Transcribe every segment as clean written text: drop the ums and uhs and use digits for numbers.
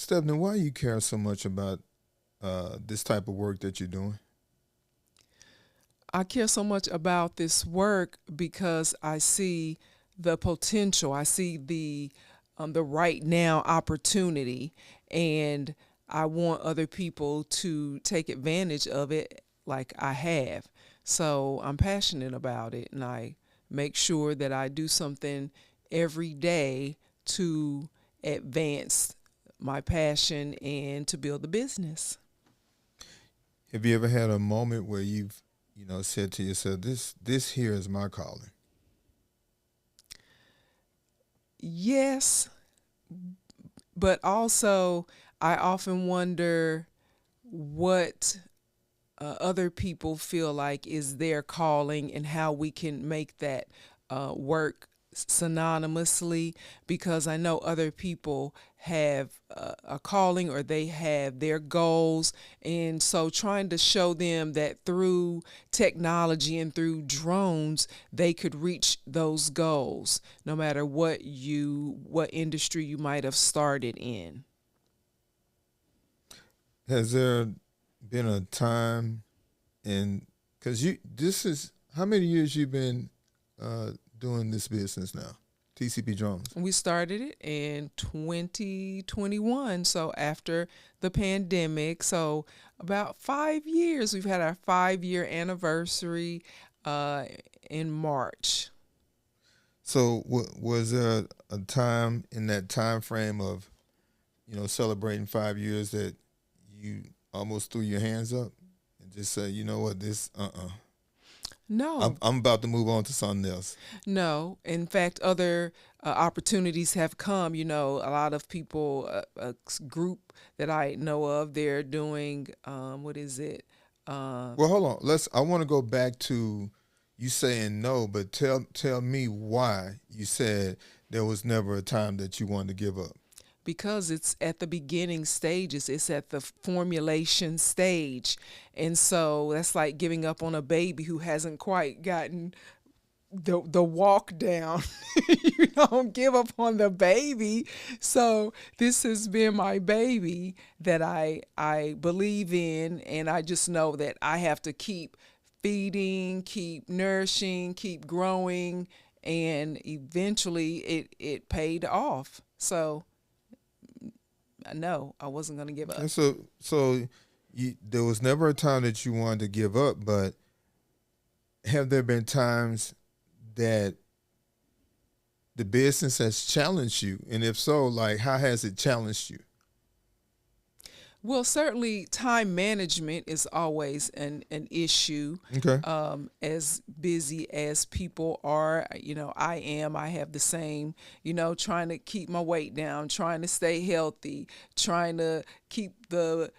Steffanie, why you care so much about this type of work that you're doing? I care so much about this work because I see the potential. I see the right now opportunity, and I want other people to take advantage of it like I have. So I'm passionate about it, and I make sure that I do something every day to advance my passion and to build the business. Have you ever had a moment where you've, said to yourself, this here is my calling? Yes, but also I often wonder what other people feel like is their calling and how we can make that work synonymously, because I know other people have a calling or they have their goals, and so trying to show them that through technology and through drones they could reach those goals no matter what industry you might have started in. Has there been a time in, because this is how many years you've been doing this business now, TCB Drones? We started it in 2021, so after the pandemic. So about 5 years. We've had our 5 year anniversary uh, in March. So was there a time in that time frame of, celebrating 5 years that you almost threw your hands up and just said, you know what, this, No, I'm about to move on to something else? no. In fact, other opportunities have come. A lot of people, group that I know of, they're doing, what is it? Uh, Well, hold on. I want to go back to you saying no, but tell me why you said there was never a time that you wanted to give up. because it's at the beginning stages, it's at the formulation stage. And so that's like giving up on a baby who hasn't quite gotten the walk down. You don't give up on the baby. So this has been my baby that I believe in, and I just know that I have to keep feeding, keep nourishing, keep growing, and eventually it paid off. So no, I wasn't going to give up. And so there was never a time that you wanted to give up, but have there been times that the business has challenged you? And if so, like, how has it challenged you? Well, certainly time management is always an issue. Okay. As busy as people are, I am. I have the same, trying to keep my weight down, trying to stay healthy, trying to keep the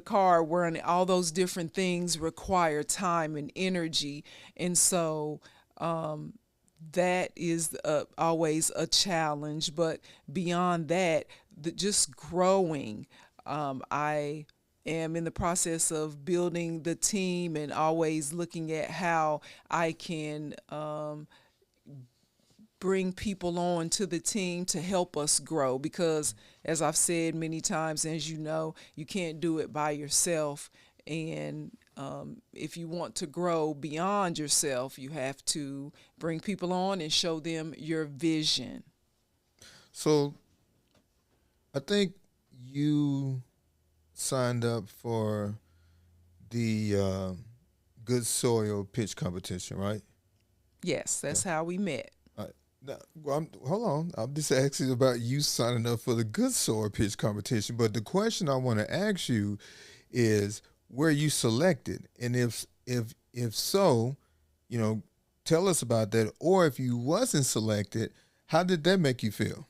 car running. All those different things require time and energy, and so that is always a challenge. But beyond that, just growing. I am in the process of building the team and always looking at how I can bring people on to the team to help us grow, because as I've said many times, as you know, you can't do it by yourself. And if you want to grow beyond yourself, you have to bring people on and show them your vision. So I think you signed up for the good soil pitch competition, right? Yes, Okay. that's how we met. All right. Now, well, hold on. I'm just asking about you signing up for the good soil pitch competition. But the question I want to ask you is, were you selected? And if so, you know, tell us about that. Or if you wasn't selected, how did that make you feel?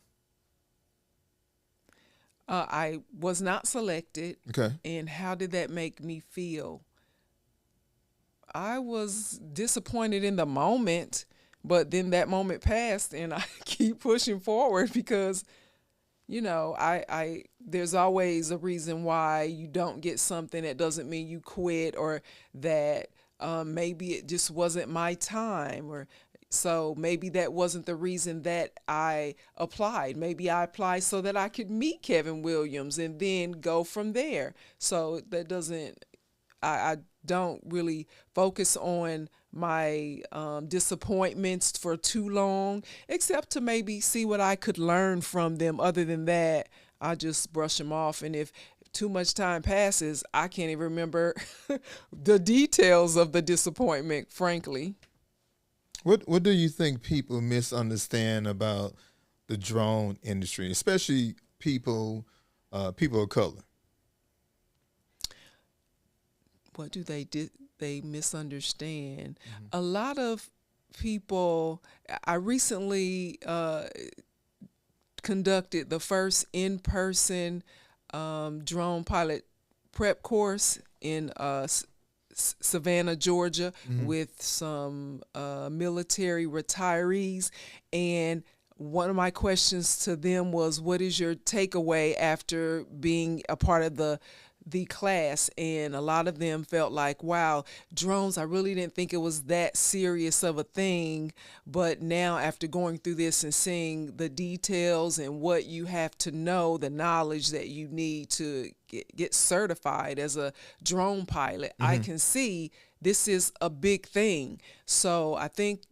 I was not selected, Okay. and how did that make me feel? I was disappointed in the moment, but then that moment passed, and I keep pushing forward because I there's always a reason why you don't get something. That doesn't mean you quit, or that maybe it just wasn't my time, or So maybe that wasn't the reason that I applied. Maybe I applied so that I could meet Kevin Williams and then go from there. So that doesn't, I don't really focus on my disappointments for too long, except to maybe see what I could learn from them. Other than that, I just brush them off. And if too much time passes, I can't even remember the details of the disappointment, frankly. What do you think people misunderstand about the drone industry, especially people of color? What do they misunderstand? A lot of people. I recently conducted the first in-person drone pilot prep course in Savannah, Georgia, with some military retirees. And one of my questions to them was, what is your takeaway after being a part of the class? And a lot of them felt like, wow, drones, I really didn't think it was that serious of a thing, but now after going through this and seeing the details and what you have to know, the knowledge that you need to get certified as a drone pilot, I can see this is a big thing. So I think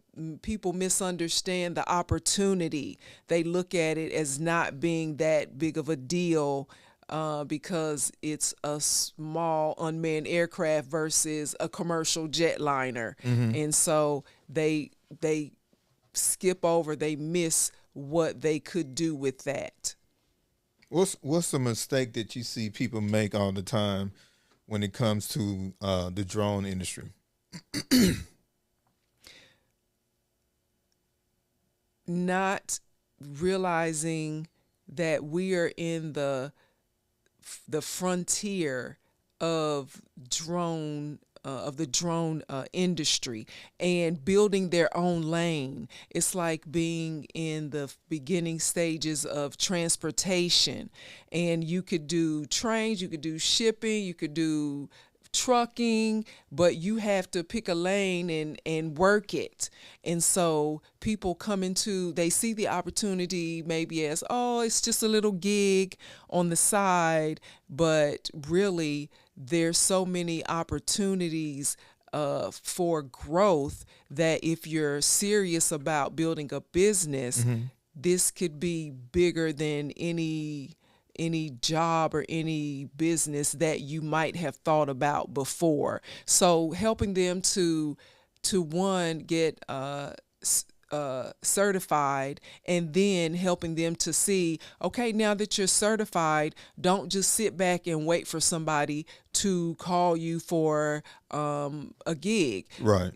people misunderstand the opportunity. They look at it as not being that big of a deal because it's a small unmanned aircraft versus a commercial jetliner. And so they skip over, they miss what they could do with that. What's the mistake that you see people make all the time when it comes to the drone industry? Not realizing that we are in the frontier of the drone industry and building their own lane. It's like being in the beginning stages of transportation, and you could do trains, you could do shipping, you could do trucking, but you have to pick a lane and work it. And so people they see the opportunity maybe as, oh, it's just a little gig on the side, but really there's so many opportunities for growth that if you're serious about building a business, this could be bigger than any job or any business that you might have thought about before. So helping them to one, get certified, and then helping them to see, okay, now that you're certified, don't just sit back and wait for somebody to call you for a gig. Right.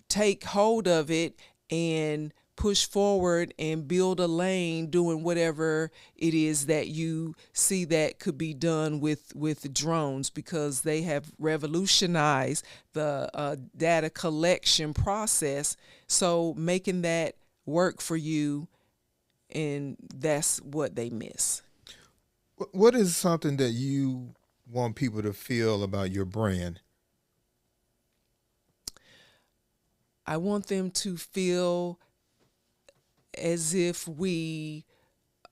Take hold of it and push forward and build a lane doing whatever it is that you see that could be done with drones, because they have revolutionized the data collection process. So making that work for you, and that's what they miss. What is something that you want people to feel about your brand? I want them to feel as if we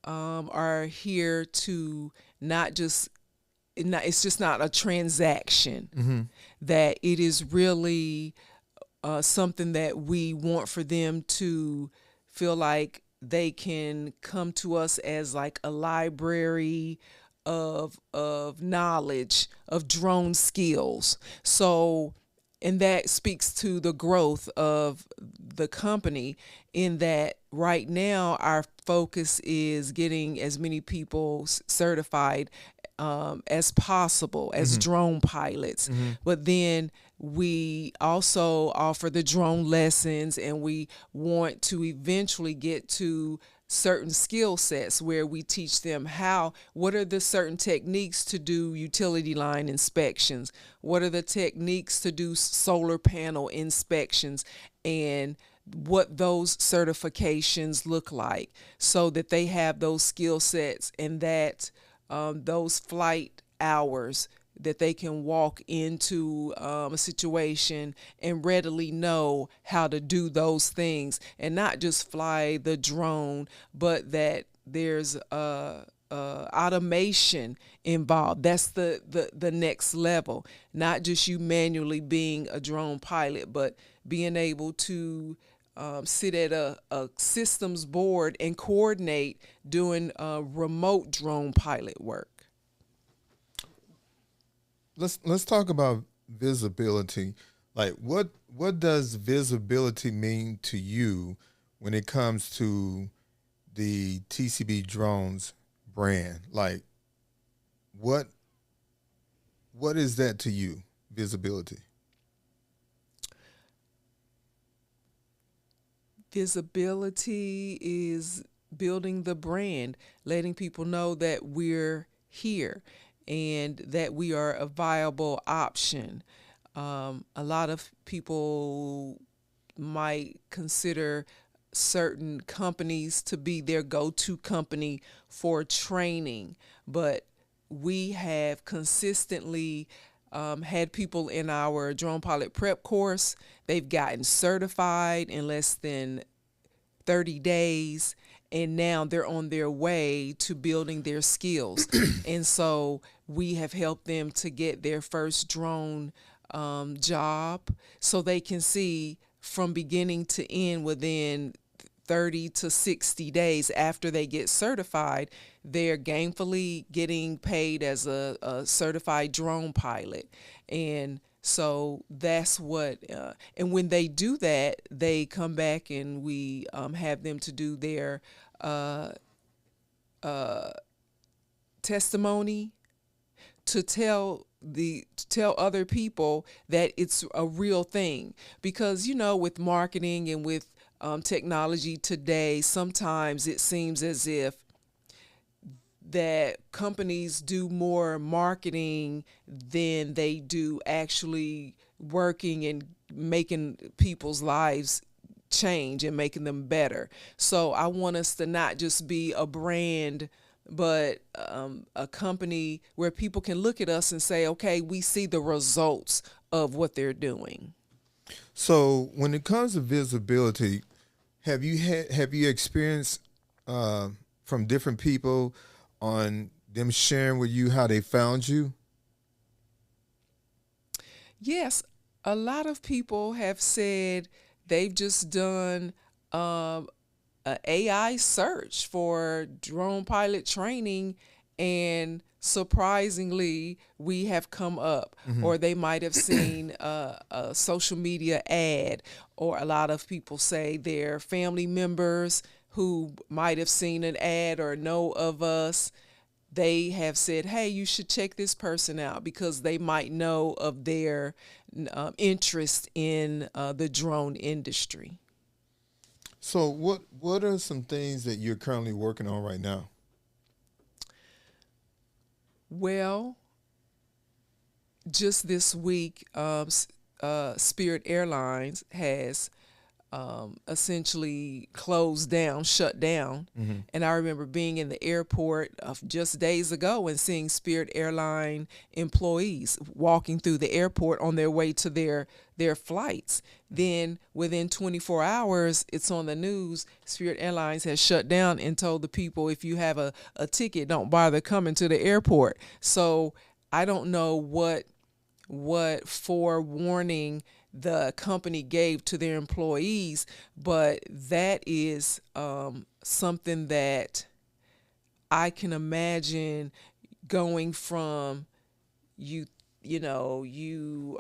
are here to it's just not a transaction, that it is really something that we want for them to feel like they can come to us as like a library of knowledge, of drone skills. So, and that speaks to the growth of the company, in that right now our focus is getting as many people certified as possible as drone pilots. But then we also offer the drone lessons, and we want to eventually get to certain skill sets where we teach them what are the certain techniques to do utility line inspections, what are the techniques to do solar panel inspections, and what those certifications look like, so that they have those skill sets, and that those flight hours that they can walk into a situation and readily know how to do those things, and not just fly the drone, but that there's automation involved. That's the next level. Not just you manually being a drone pilot, but being able to sit at a systems board and coordinate doing remote drone pilot work. Let's talk about visibility. Like what does visibility mean to you when it comes to the TCB Drones brand? Like what is that to you, visibility? Visibility is building the brand, letting people know that we're here and that we are a viable option. A lot of people might consider certain companies to be their go-to company for training, but we have consistently had people in our drone pilot prep course. They've gotten certified in less than 30 days, and now they're on their way to building their skills. And so we have helped them to get their first drone job, so they can see from beginning to end within 30 to 60 days after they get certified. They're gainfully getting paid as a certified drone pilot. And so that's what, and when they do that, they come back and we have them to do their testimony to tell other people that it's a real thing. Because, with marketing and with technology today, sometimes it seems as if that companies do more marketing than they do actually working and making people's lives change and making them better. So I want us to not just be a brand, but a company where people can look at us and say, okay, we see the results of what they're doing. So when it comes to visibility, have you experienced from different people on them sharing with you how they found you? Yes, a lot of people have said they've just done an AI search for drone pilot training, and surprisingly, we have come up. Or they might have seen a social media ad, or a lot of people say their family members who might have seen an ad or know of us. They have said, hey, you should check this person out, because they might know of their interest in the drone industry. So what are some things that you're currently working on right now? Well, just this week, Spirit Airlines has essentially closed down, shut down. And I remember being in the airport just days ago and seeing Spirit Airline employees walking through the airport on their way to their flights. Then within 24 hours, it's on the news, Spirit Airlines has shut down and told the people, if you have a ticket, don't bother coming to the airport. So I don't know what forewarning the company gave to their employees, but that is something that I can imagine going from you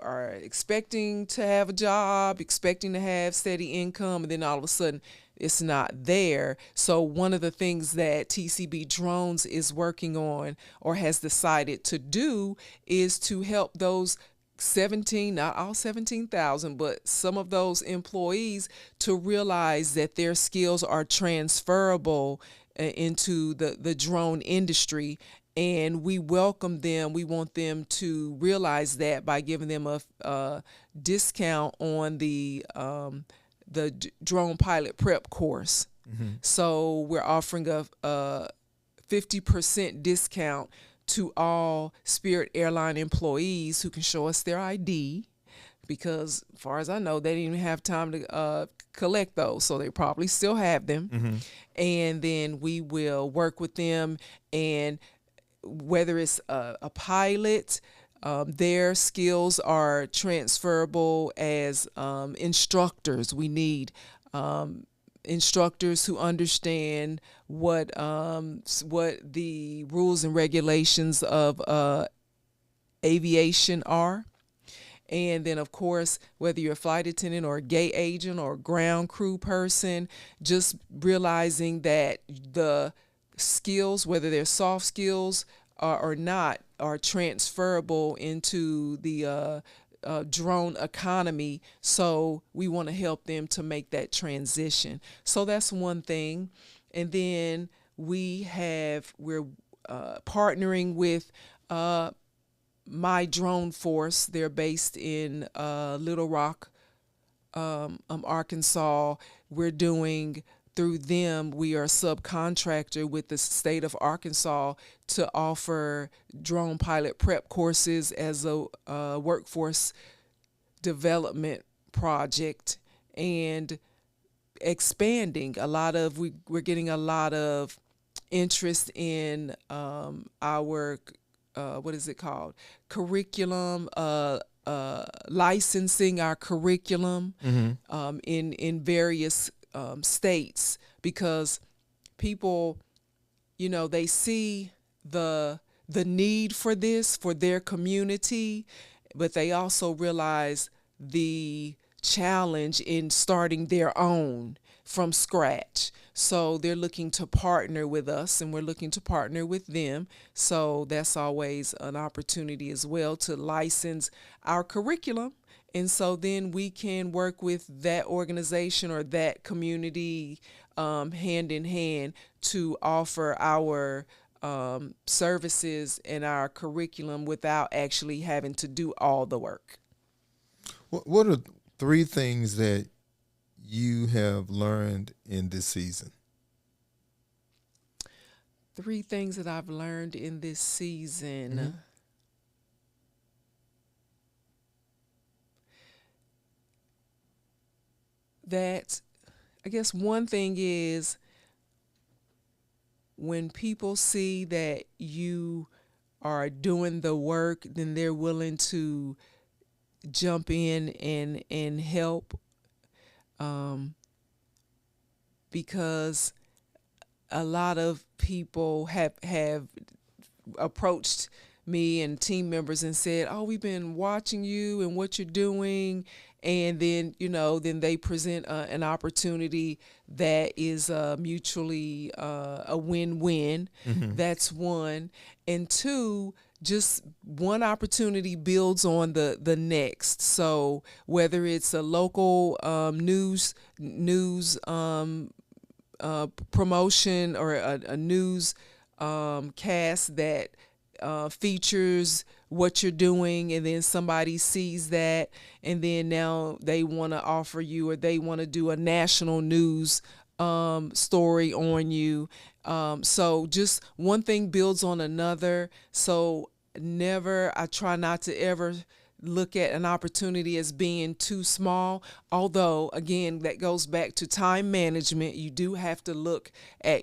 are expecting to have a job, expecting to have steady income, and then all of a sudden it's not there. So one of the things that TCB Drones is working on, or has decided to do, is to help those 17, not all 17,000, but some of those employees to realize that their skills are transferable into the drone industry. And we welcome them. We want them to realize that by giving them a discount on the drone pilot prep course. So we're offering a 50% discount to all Spirit Airline employees who can show us their ID, because as far as I know, they didn't even have time to collect those, so they probably still have them. Mm-hmm. And then we will work with them, and whether it's a pilot, their skills are transferable as instructors. We need instructors who understand what the rules and regulations of aviation are. And then, of course, whether you're a flight attendant or a gate agent or a ground crew person, just realizing that the skills, whether they're soft skills or not, are transferable into the drone economy. So we want to help them to make that transition. So that's one thing. And then we're partnering with My Drone Force. They're based in Little Rock, Arkansas. We're doing through them. We are a subcontractor with the state of Arkansas to offer drone pilot prep courses as a workforce development project, and expanding we're getting a lot of interest in our what is it called, curriculum, licensing our curriculum in various states, because people, they see the need for this for their community, but they also realize the challenge in starting their own from scratch. So they're looking to partner with us, and we're looking to partner with them. So that's always an opportunity as well to license our curriculum. And so then we can work with that organization or that community hand in hand to offer our services and our curriculum without actually having to do all the work. What are 3 things that you have learned in this season? 3 things that I've learned in this season. That, I guess one thing is, when people see that you are doing the work, then they're willing to jump in and help, because a lot of people have approached me and team members and said, "Oh, we've been watching you and what you're doing," and then then they present an opportunity that is mutually a win-win. That's one. And 2, just one opportunity builds on the next. So whether it's a local news promotion or a news cast that features what you're doing, and then somebody sees that, and then now they want to offer you, or they want to do a national news story on you. So just one thing builds on another. So I try not to ever look at an opportunity as being too small. Although, again, that goes back to time management. You do have to look at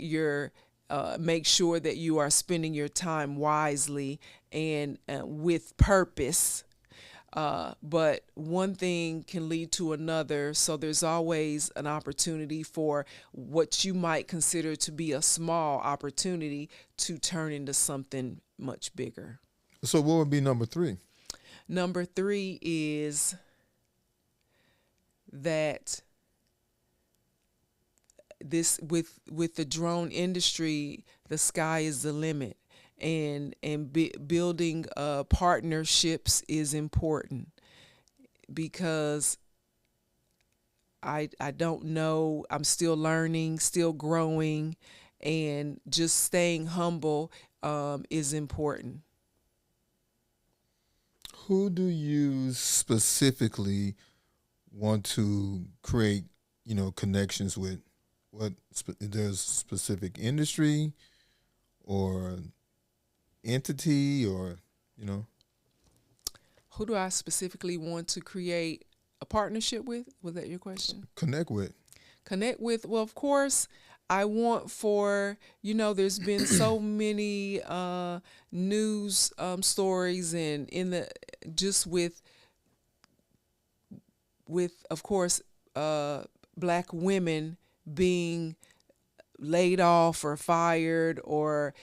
make sure that you are spending your time wisely and with purpose. But one thing can lead to another. So there's always an opportunity for what you might consider to be a small opportunity to turn into something much bigger. So what would be number 3? Number 3 is that this with the drone industry, the sky is the limit, and building partnerships is important, because I don't know, I'm still learning, still growing, and just staying humble is important. Who do you specifically want to create, connections with? There's specific industry, or entity or, you know? Who do I specifically want to create a partnership with? Was that your question? Connect with. Connect with? Well, of course, I want for, there's been so many news stories and in the just with of course black women being laid off or fired or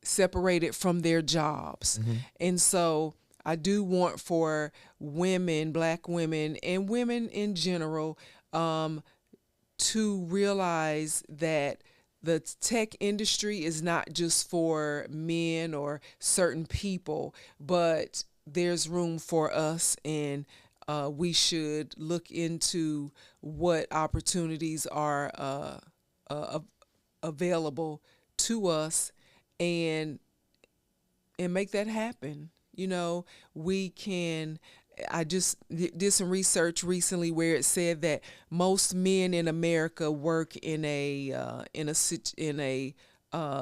separated from their jobs. And so I do want for women, black women, and women in general to realize that the tech industry is not just for men or certain people, but there's room for us, and we should look into what opportunities are available to us and make that happen. We can. I just did some research recently where it said that most men in America work in a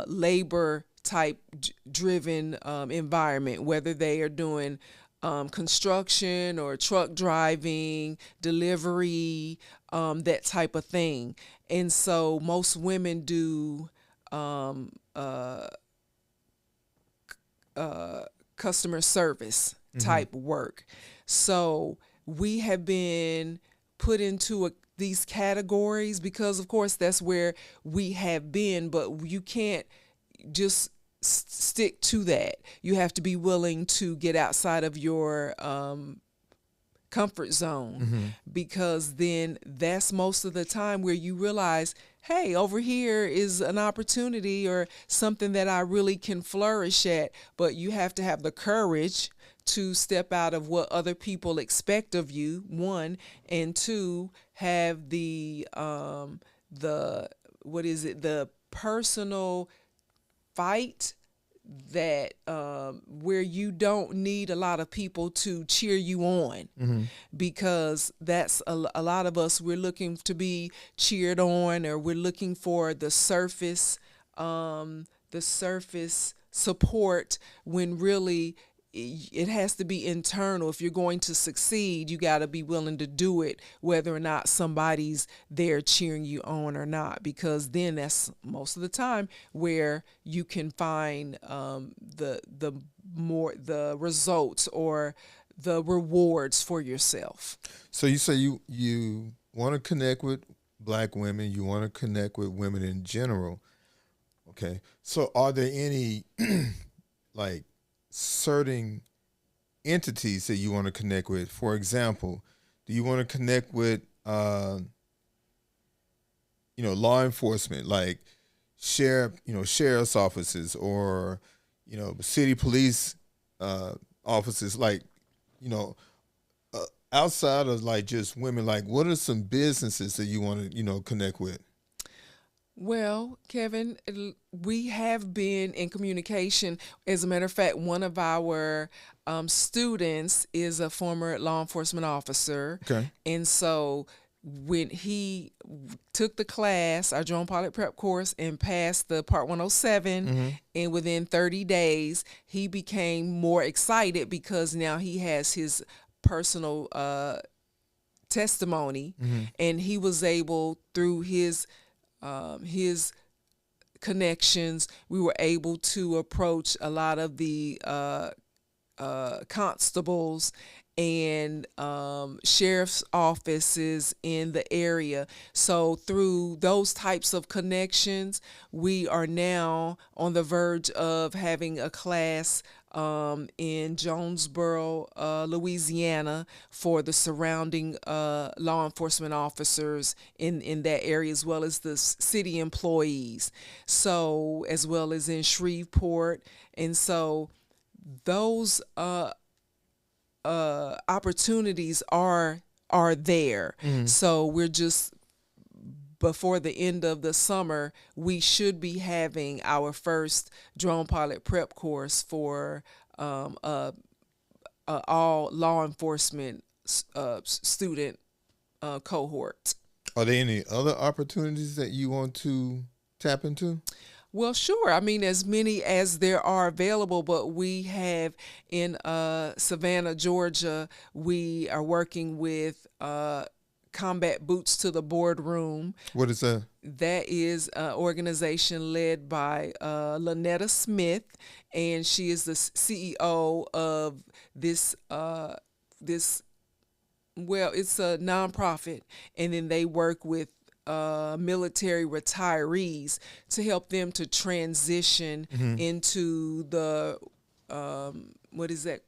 labor type driven environment, whether they are doing construction or truck driving, delivery, that type of thing. And so most women do customer service type work. So we have been put into these categories because, of course, that's where we have been, but you can't just stick to that. You have to be willing to get outside of your comfort zone, because then that's most of the time where you realize, hey, over here is an opportunity or something that I really can flourish at. But you have to have the courage to step out of what other people expect of you, one, and two, have the personal fight that where you don't need a lot of people to cheer you on, because that's a lot of us, we're looking to be cheered on, or we're looking for the surface support, when really it has to be internal. If you're going to succeed, you got to be willing to do it, whether or not somebody's there cheering you on or not, because then that's most of the time where you can find the results or the rewards for yourself. So you say you want to connect with black women, you want to connect with women in general. Okay. So are there any like certain entities that you want to connect with? For example, do you want to connect with law enforcement, like sheriff's offices, or city police offices, like outside of like just women? Like, what are some businesses that you want to connect with? Well, Kevin, we have been in communication. As a matter of fact, one of our students is a former law enforcement officer. Okay. And so when he took the class, our drone pilot prep course, and passed the Part 107, and within 30 days, he became more excited because now he has his personal testimony, and he was able, through his connections, we were able to approach a lot of the constables and sheriff's offices in the area. So through those types of connections, we are now on the verge of having a class in Jonesboro, Louisiana, for the surrounding law enforcement officers in that area, as well as the city employees, so as well as in Shreveport. And so those opportunities are there. So we're just, before the end of the summer, we should be having our first drone pilot prep course for all law enforcement student cohort. Are there any other opportunities that you want to tap into? Well, sure. I mean, as many as there are available, but we have in Savannah, Georgia, we are working with Combat Boots to the Boardroom. What is that? That is an organization led by Lynetta Smith, and she is the CEO of this. Well, it's a nonprofit, and then they work with military retirees to help them to transition into the what is that?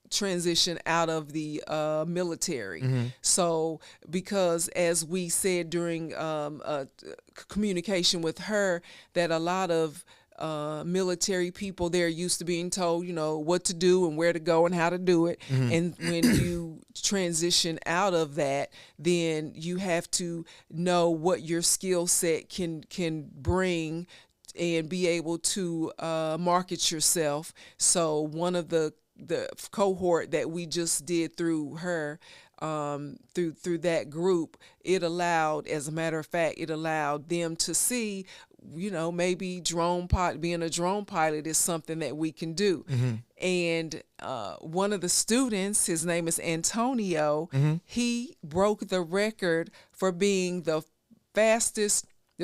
Transition out of the military. So, because as we said during communication with her, that a lot of military people, they're used to being told, what to do and where to go and how to do it. And when you transition out of that, then you have to know what your skill set can bring and be able to market yourself. So one of the cohort that we just did through her, through that group, it allowed, as a matter of fact, it allowed them to see, maybe being a drone pilot is something that we can do. And one of the students, his name is Antonio, he broke the record for being the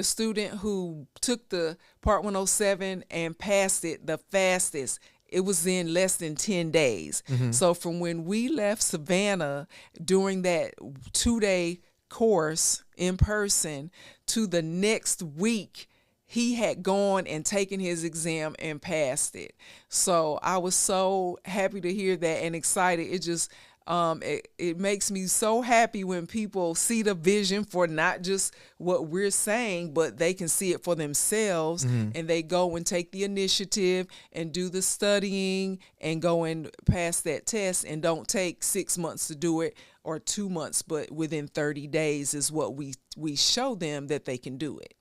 student who took the Part 107 and passed it the fastest. It was in less than 10 days. So from when we left Savannah during that 2-day course in person to the next week, he had gone and taken his exam and passed it. So I was so happy to hear that and excited. It just it makes me so happy when people see the vision for not just what we're saying, but they can see it for themselves, and they go and take the initiative and do the studying and go and pass that test, and don't take 6 months to do it or 2 months, but within 30 days is what we show them that they can do it.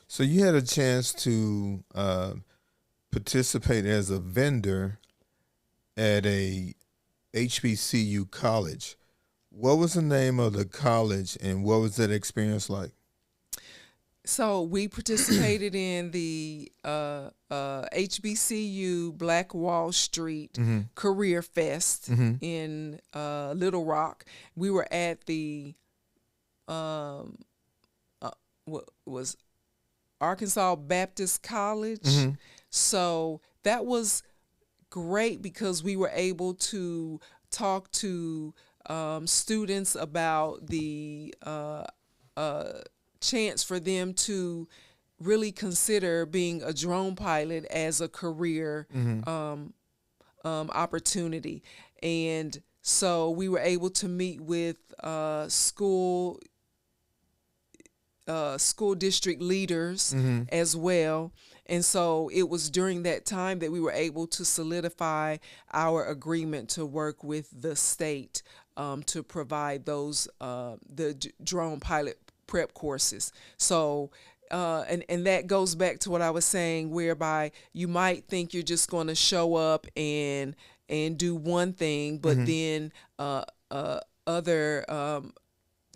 So you had a chance to participate as a vendor at a HBCU college. What was the name of the college, and what was that experience like? So we participated in the HBCU Black Wall Street Career Fest in Little Rock. We were at the what was Arkansas Baptist College. So that was great because we were able to talk to students about the chance for them to really consider being a drone pilot as a career opportunity. And so we were able to meet with school district leaders as well. And so it was during that time that we were able to solidify our agreement to work with the state to provide those the drone pilot prep courses. So and that goes back to what I was saying, whereby you might think you're just going to show up and do one thing, but then other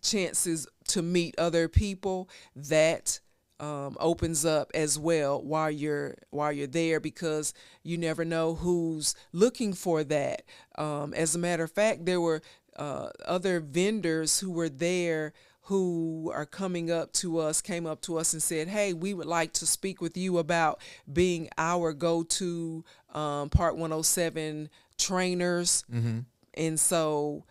chances to meet other people, that opens up as well while you're there, because you never know who's looking for that. As a matter of fact, there were other vendors who were there who are came up to us and said, hey, we would like to speak with you about being our go-to Part 107 trainers. And so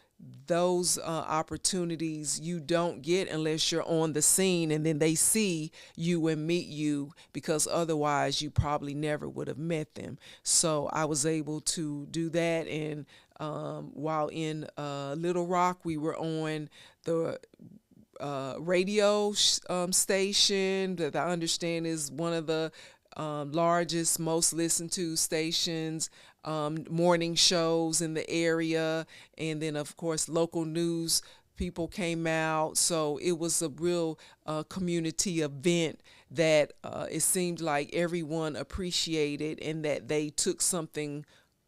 those opportunities you don't get unless you're on the scene and then they see you and meet you, because otherwise you probably never would have met them. So I was able to do that. And while in Little Rock, we were on the radio station that I understand is one of the largest, most listened to stations, morning shows in the area. And then, of course, local news people came out. So it was a real community event that it seemed like everyone appreciated and that they took something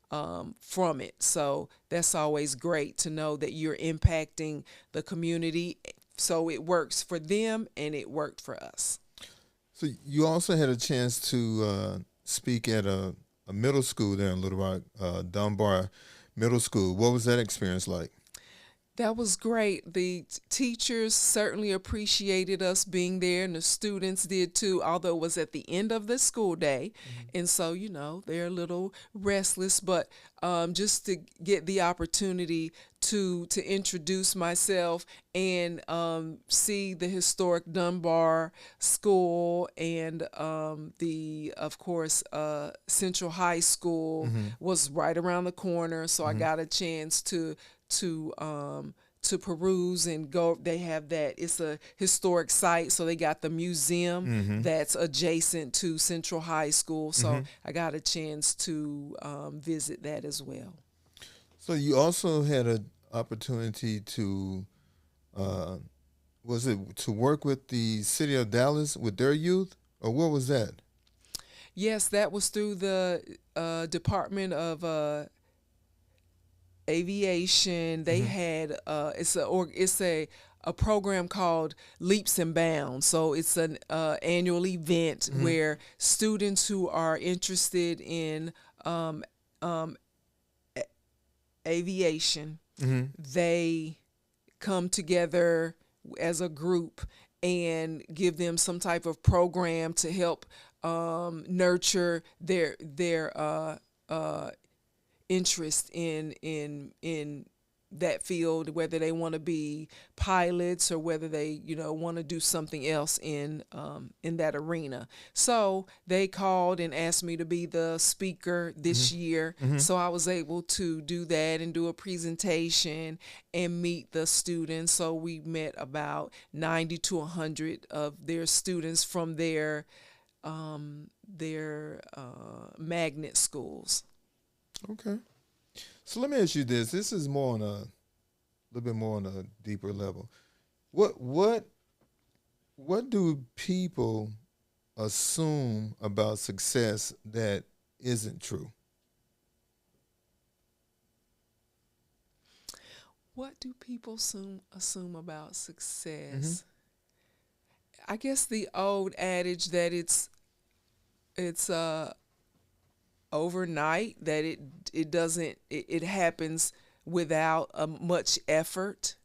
from it. So that's always great to know that you're impacting the community. So it works for them and it worked for us. So you also had a chance to speak at a middle school there in Little Rock, Dunbar Middle School. What was that experience like? That was great. The teachers certainly appreciated us being there, and the students did too, although it was at the end of the school day. And so, they're a little restless, but just to get the opportunity to introduce myself and see the historic Dunbar School and of course, Central High School was right around the corner. So I got a chance to peruse and go. They have that. It's a historic site, so they got the museum that's adjacent to Central High School. So I got a chance to visit that as well. So you also had an opportunity to, was it to work with the city of Dallas with their youth, or what was that? Yes, that was through the Department of Aviation. They had it's a program called Leaps and Bounds. So it's an annual event where students who are interested in aviation, they come together as a group and give them some type of program to help nurture their interest in that field, whether they want to be pilots or whether they want to do something else in that arena. So they called and asked me to be the speaker this year. So I was able to do that and do a presentation and meet the students. So we met about 90 to 100 of their students from their magnet schools. Okay. So let me ask you this. This is more on a little bit more on a deeper level. What do people assume about success that isn't true? What do people assume about success? I guess the old adage that it's overnight, that it happens without much effort.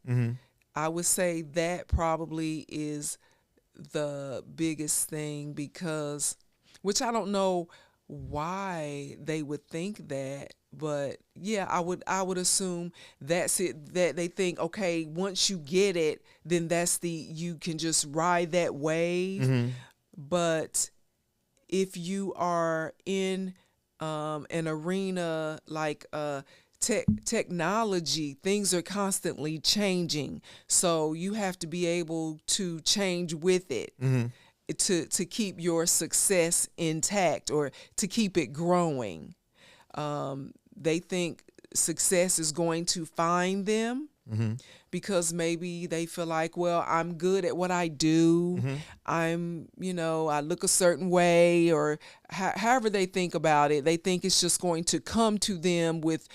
I would say that probably is the biggest thing, because which I don't know why they would think that, but yeah, I would assume that's it, that they think, okay, once you get it, then you can just ride that wave. But if you are in an arena like technology, things are constantly changing. So you have to be able to change with it to keep your success intact or to keep it growing. They think success is going to find them because maybe they feel like, well, I'm good at what I do. I look a certain way, or however they think about it. They think it's just going to come to them with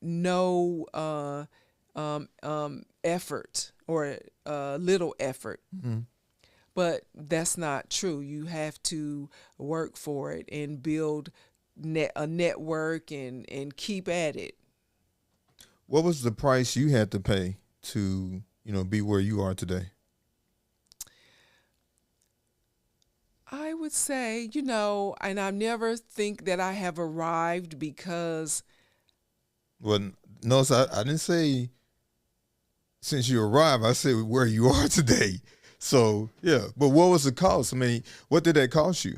no effort or little effort. But that's not true. You have to work for it and build a network and keep at it. What was the price you had to pay to, be where you are today? I would say, and I never think that I have arrived, because. Well, no, so I didn't say since you arrived. I said where you are today. So, yeah. But what was the cost? I mean, what did that cost you?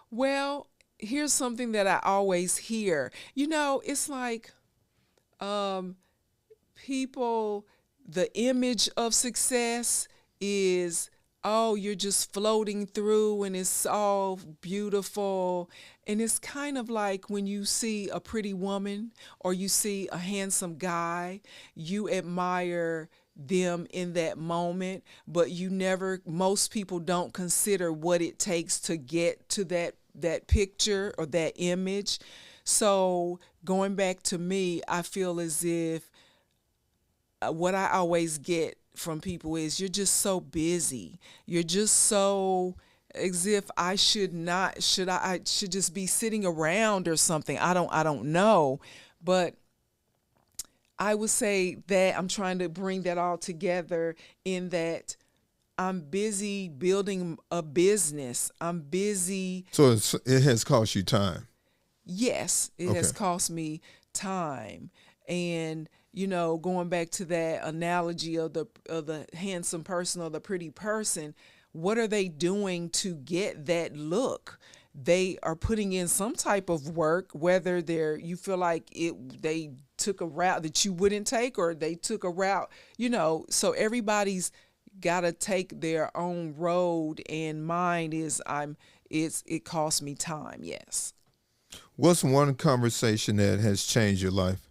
Well, here's something that I always hear. It's like people, the image of success is, oh, you're just floating through and it's all beautiful. And it's kind of like when you see a pretty woman or you see a handsome guy, you admire them in that moment, but most people don't consider what it takes to get to that picture or that image. So going back to me, I feel as if what I always get from people is you're just so busy. You're just so, as if I should not, I should just be sitting around or something. I don't know. But I would say that I'm trying to bring that all together in that I'm busy building a business. I'm busy. So it has cost you time. Yes, it has cost me time. And, going back to that analogy of the handsome person or the pretty person, what are they doing to get that look? They are putting in some type of work, whether you feel like they took a route that you wouldn't take, or they took a route, so everybody's got to take their own road, and mine is it costs me time. Yes. What's one conversation that has changed your life?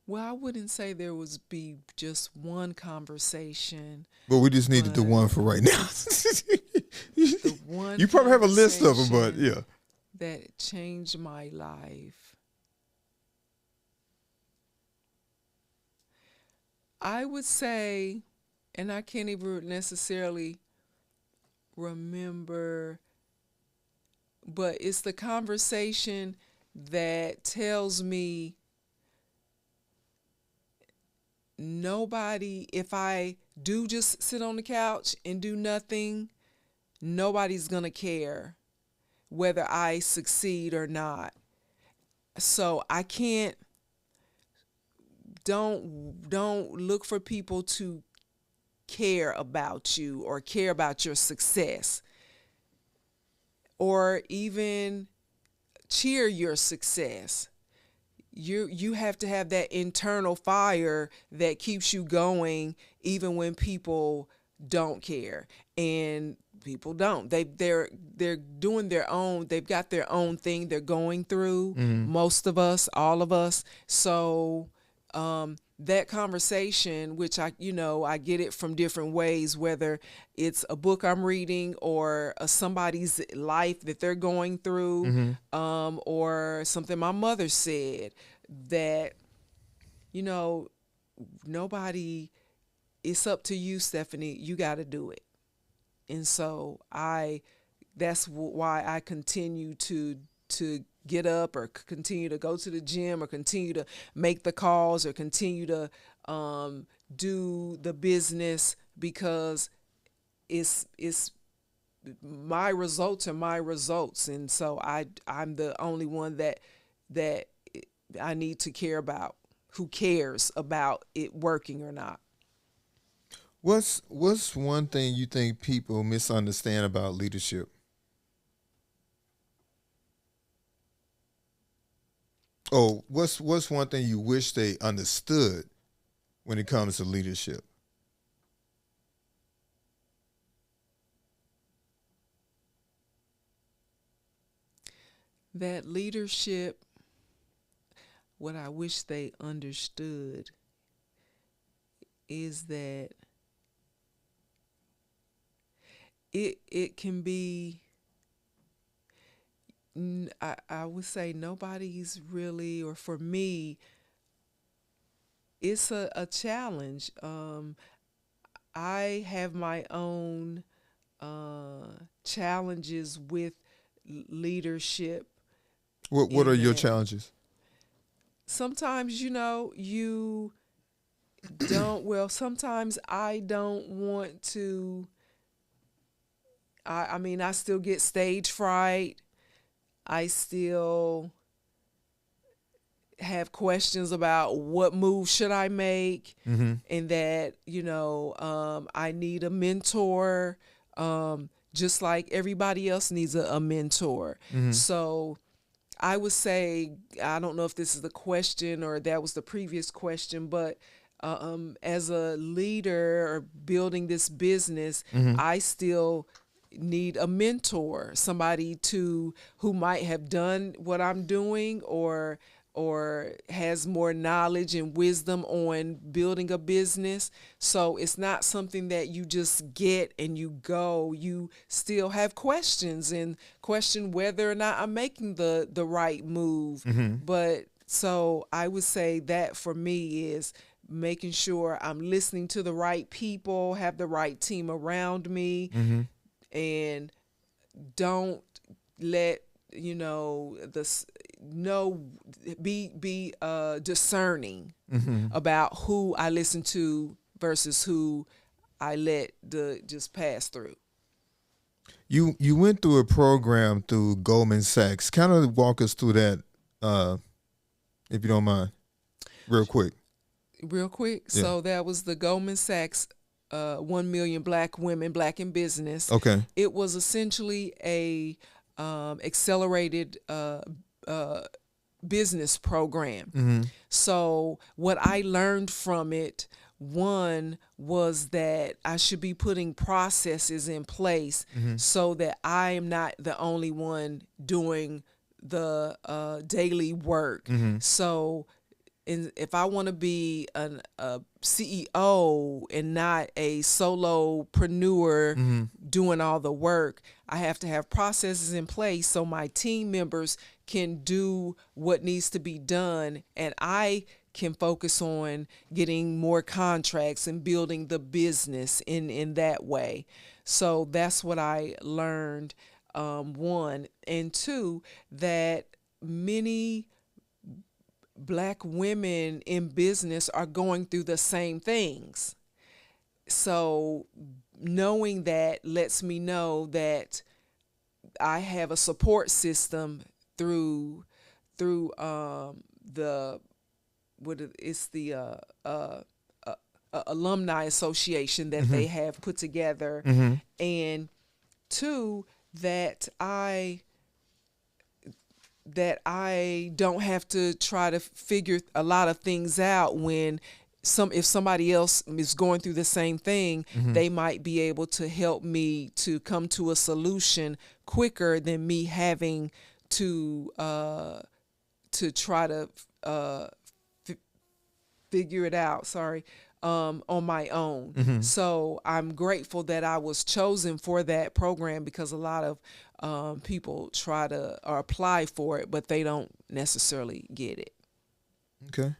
Well, I wouldn't say there was just one conversation. But we just needed the one for right now. The one you probably have a list of them, but yeah. That changed my life. I would say, and I can't even necessarily remember, but it's the conversation that tells me if I do just sit on the couch and do nothing, nobody's going to care whether I succeed or not. So I don't look for people to care about you or care about your success, or even cheer your success. You have to have that internal fire that keeps you going even when people don't care. And people don't. They're doing their own. They've got their own thing they're going through. Most of us, all of us. So that conversation, which I get it from different ways, whether it's a book I'm reading or somebody's life that they're going through, or something my mother said, that, nobody, it's up to you, Steffanie. You got to do it. And so that's why I continue to get up, or continue to go to the gym, or continue to make the calls, or continue to do the business, because it's my results are my results. And so I'm the only one that I need to care about, who cares about it working or not. What's one thing you think people misunderstand about leadership? Oh, what's one thing you wish they understood when it comes to leadership? That leadership, what I wish they understood is that it can be, I would say nobody's really, or for me, it's a challenge. I have my own challenges with leadership. What are your challenges? Sometimes, you don't, sometimes I don't want to, I mean, I still get stage fright. I still have questions about what move should I make, and that, I need a mentor, just like everybody else needs a mentor. So I would say, I don't know if this is the question or that was the previous question, but as a leader or building this business, I still need a mentor, somebody who might have done what I'm doing, or has more knowledge and wisdom on building a business. So it's not something that you just get and you go. You still have questions, and question whether or not I'm making the right move. But so I would say that for me is making sure I'm listening to the right people, have the right team around me, and don't let be discerning about who I listen to versus who I let just pass through. You went through a program through Goldman Sachs. Kind of walk us through that, if you don't mind, real quick. Real quick. Yeah. So that was the Goldman Sachs 1 million Black women, Black in business. Okay. It was essentially a accelerated business program. So what I learned from it, one was that I should be putting processes in place so that I am not the only one doing the daily work. So if I want to be a CEO and not a solopreneur doing all the work, I have to have processes in place so my team members can do what needs to be done, and I can focus on getting more contracts and building the business in that way. So that's what I learned, one. And two, that many Black women in business are going through the same things. So knowing that lets me know that I have a support system through the alumni association that they have put together, and two, that I don't have to try to figure a lot of things out when if somebody else is going through the same thing, they might be able to help me to come to a solution quicker than me having to try to figure it out. On my own. So I'm grateful that I was chosen for that program, because a lot of people try to or apply for it, but they don't necessarily get it. Okay.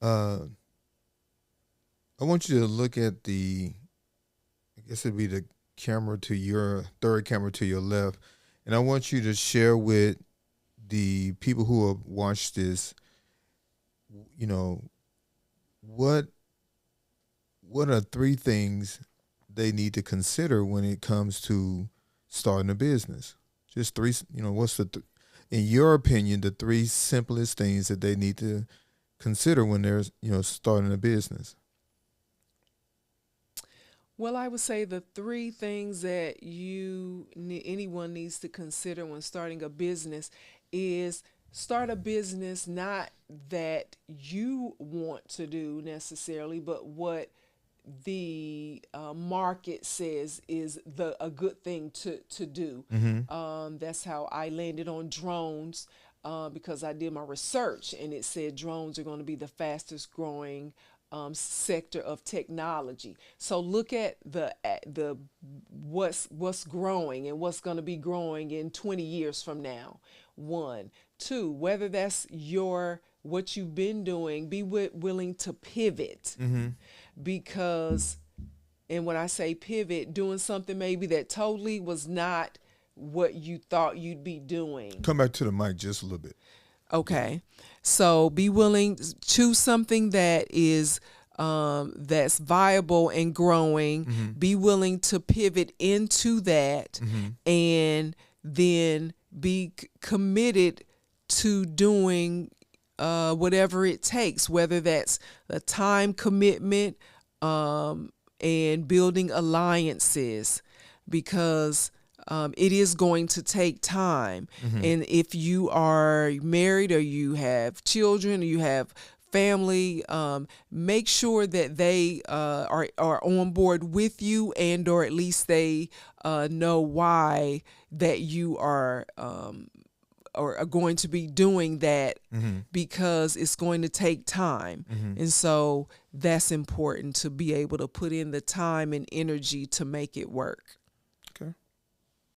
I want you to look at I guess it'd be the third camera to your left, and I want you to share with the people who have watched this, what are 3 things they need to consider when it comes to starting a business? Just 3, what's in your opinion, the 3 simplest things that they need to consider when they're, starting a business? Well, I would say the 3 things that anyone needs to consider when starting a business is start a business not that you want to do necessarily, but what the market says is a good thing to do. That's how I landed on drones, because I did my research and it said drones are going to be the fastest growing sector of technology. So look at the what's growing and what's going to be growing in 20 years from now. 1, 2, whether that's what you've been doing, be willing to pivot, because, and when I say pivot, doing something maybe that totally was not what you thought you'd be doing. Come back to the mic just a little bit. Okay. So be willing to choose something that is that's viable and growing. Be willing to pivot into that, and then be committed to doing whatever it takes, whether that's a time commitment and building alliances, because it is going to take time. And if you are married or you have children or you have family, make sure that they are on board with you, and or at least they know why that you are going to be doing that, because it's going to take time. And so that's important, to be able to put in the time and energy to make it work. Okay.